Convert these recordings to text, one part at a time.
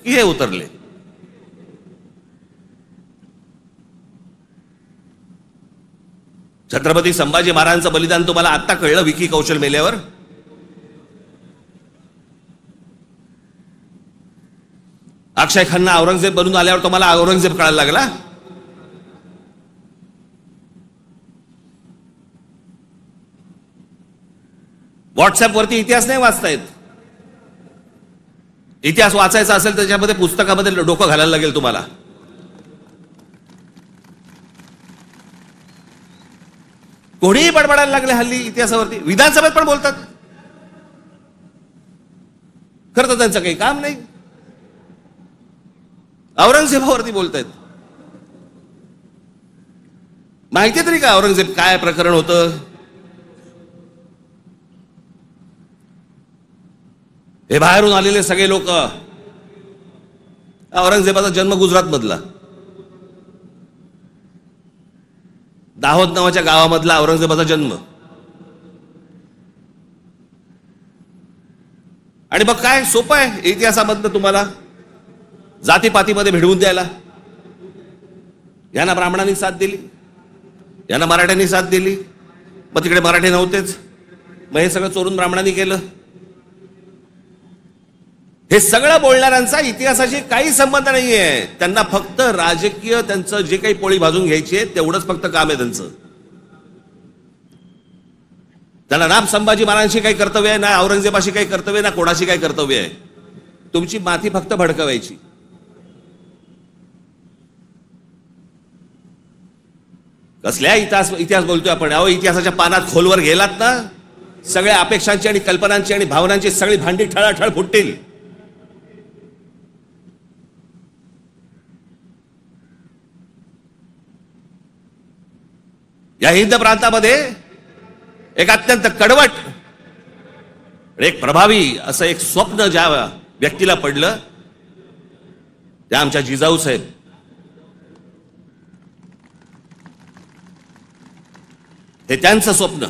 की हे उतरले. छत्रपती संभाजी महाराजांचं बलिदान तुम्हाला आत्ता कळलं विकी कौशल मेल्यावर. अक्षय खन्ना औरंगजेब बनून आल्यावर तुम्हाला औरंगजेब कळायला लागला. व्हॉट्सअपवरती इतिहास नाही वाचतायत. इतिहास वाचायचा असेल त्याच्यामध्ये पुस्तकामध्ये डोकं घालायला लागेल तुम्हाला. कोणीही बडबडायला लागले हल्ली इतिहासावरती. विधानसभेत पण बोलतात. खरं तर त्यांचं काही काम नाही. औरंगजेबावरती बोलतायत. माहिती तरी का औरंगजेब काय प्रकरण होतं. हे बाहेरून आलेले सगळे लोक. औरंगजेबाचा जन्म गुजरात मधला, दाहोद नावाच्या गावामधला औरंगजेबाचा जन्म. आणि मग काय सोपं आहे इतिहासामधनं तुम्हाला जातीपातीमध्ये भिडवून द्यायला. यांना ब्राह्मणांनी साथ दिली, यांना मराठ्यांनी साथ दिली, मग तिकडे मराठी नव्हतेच, मग हे सगळं चोरून ब्राह्मणांनी केलं. हे सगळं बोलणाऱ्यांचा इतिहासाशी काही संबंध नाहीये. त्यांना फक्त राजकीय त्यांचं जे काही पोळी भाजून घ्यायची आहे तेवढंच फक्त काम आहे त्यांचं. त्यांना ना संभाजी महाराजांशी काही कर्तव्य आहे, ना औरंगजेबाशी काही कर्तव्य, ना कोणाशी काही कर्तव्य आहे. तुमची माथी फक्त भडकवायची. कसल्या इतिहास बोलतोय आपण. अहो इतिहासाच्या पानात खोलवर गेलात ना, सगळ्या अपेक्षांची आणि कल्पनांची आणि भावनांची सगळी भांडी ठळाठळ फुटतील. या हिंद प्रांतामध्ये एक अत्यंत कडवट, एक प्रभावी असं एक स्वप्न ज्या व्यक्तीला पडलं त्या आमच्या जिजाऊ साहेब. हे त्यांचं स्वप्न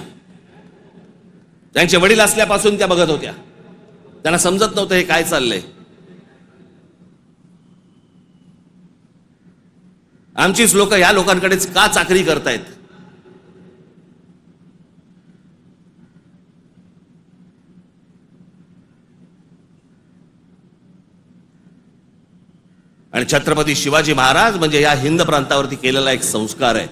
त्यांचे वडील असल्यापासून त्या बघत होत्या. त्यांना समजत नव्हतं हे काय चाललंय. आमचीच लोक या लोकांकडेच का चाकरी करतायत. आणि छत्रपती शिवाजी महाराज म्हणजे या हिंद प्रांतावरती केलेला एक संस्कार आहे.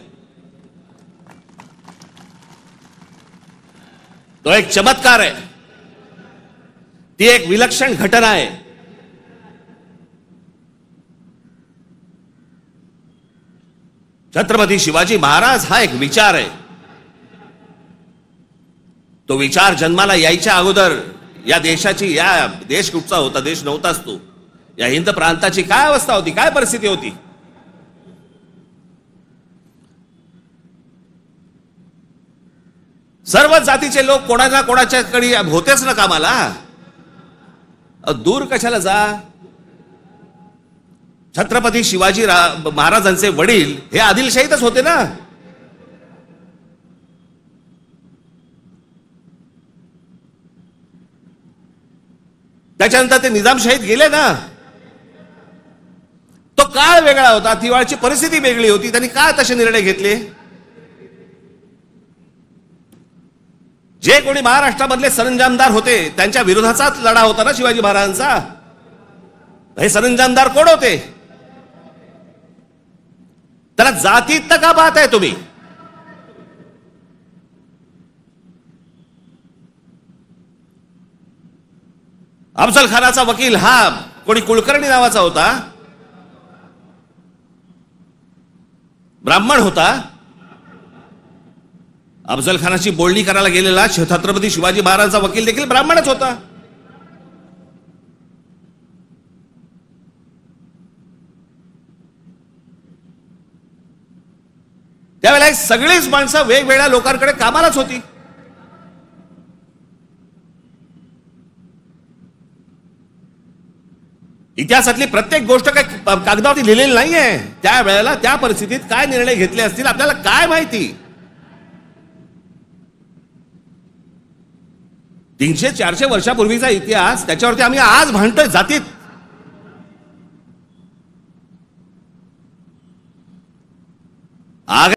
तो एक चमत्कार आहे. ती एक विलक्षण घटना आहे. छत्रपती शिवाजी महाराज हा एक विचार आहे. तो विचार जन्माला यायच्या अगोदर या देशाची, या देश कुठचा होता, देश नव्हताच तो, या हिंद प्रांताची काय अवस्था होती, काय परिस्थिती होती. सर्व जातीचे लोक कोणाला कोणाच्याकडे होतेच ना कामाला. दूर कशाला जा. छत्रपती शिवाजी महाराजांचे वडील हे आदिलशाहीतच होते ना. त्याच्यानंतर ते निजामशाहीत गेले ना. तो काळ वेगळा होता, तिवाळची परिस्थिती वेगळी होती. त्यांनी काय तसे निर्णय घेतले. जे कोणी महाराष्ट्रामधले सरंजामदार होते त्यांच्या विरोधाचाच लढा होता ना शिवाजी महाराजांचा. हे सरंजामदार कोण होते. त्याला जातीत का पाहत आहे तुम्ही. अफजल खानाचा वकील हा कोणी कुलकर्णी नावाचा होता, ब्राह्मण होता. अफजल खानाची बोलणी करायला गेलेला छत्रपती शिवाजी महाराजांचा वकील देखील ब्राह्मणच होता. त्यावेळेला सगळीच माणसं वेगवेगळ्या लोकांकडे कामालाच होती. इतिहासातली प्रत्येक गोष्ट काही कागदावरती लिहिलेली नाहीये. त्यावेळेला त्या परिस्थितीत काय निर्णय घेतले असतील आपल्याला काय माहिती. 300-400 वर्षापूर्वीचा इतिहास, त्याच्यावरती आम्ही आज भांडतोय जातीत. आग